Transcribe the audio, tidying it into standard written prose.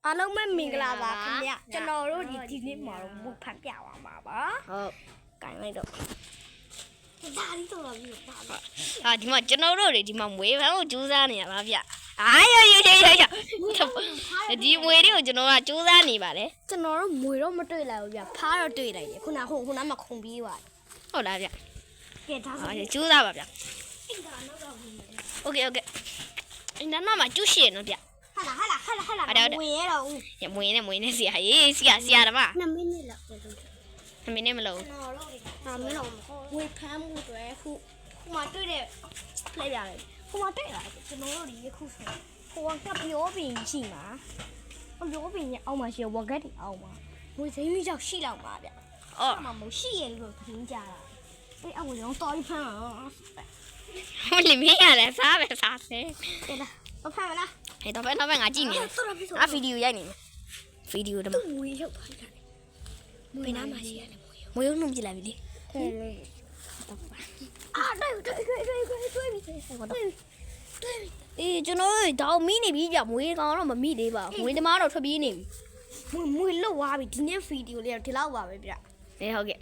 အားလုံးပဲမင်္ဂလာပါခင်ဗျကျွန်တော်တို့ဒီနေ့မှာတော့မူဖတ်ပြပါမှာပါဟုတ်ကင်လိုက်တော့ဒါလေးတော့ပြီးပါဟာဒီမှာကျွန်တော်တို့တွေဒီမှာမွေးဖန်းကိုကြိုးစားနေရပါဗျအာရဒီမွေးတွေကိုကျွန်တော်ကကြိုးစားနေပါတယ်ကျွန်တော်တို့မွေတော့မတွေ့လိုက်ဘူးဗျဖားတော့တွေ့လိုက်တယ်ခုနကခုံပြီးသွားတယ်ဟုတ်လားဗျကဲဒါဆိုကြိုးစားပါဗျโอเคအင်းနာမှာကျူးရှင်နော်ဗျဟာလားဝင်ရတော့ရမွေးနဲ့ဆရာရေးဆရာတမ2မိနစ်လောက်ပဲလုပ်တယ်2မိနစ်မလို့ကျွန်တော်တို့ဒါမင်းတော့ဝေဖမ်းမှုတွေခုမှတွေ့တဲ့လိုက်ရတယ်ခုမှတွေ့လာကျွန်တော်တို့ဒီခုဆိုဟိုကပြောပင်ရှိမှာပြောပင်ရဲ့အောက်မှာရှိဝဂတ်တီအောက်မှာငွေစိမ်းလေးကြောက်ရှိလောက်ပါဗျအော်မရှိရလို့ခင်းကြတာအဲ့အဝရောတော်ရီဖမ်းအောင်ဟိုလီမင်းရတယ်စားပဲစားစေကဲလားမဖမ်းမလားဟဲ့တော့ပဲငါကြည့်နေငါဗီဒီယိုရိုက်နေမယ်ဗီဒီယိုတမမွေရောက်ပါလားမွေနားမှာရှိရတယ်မွေရုံနှုတ်ကြည့်လိုက်ပြီလေအာတွေ့ပြီအေးကျွန်တော်တောင်မီးနေပြီကြမွေကောင်တော့မမိသေးပါဘူးမွေတမားတော့ထွက်ပြေးနေပြီမွေလွတ်သွားပြီဒီနေ့ဗီဒီယိုလေးတော့ဒီလောက်ပါပဲဗျအေးဟုတ်ကဲ့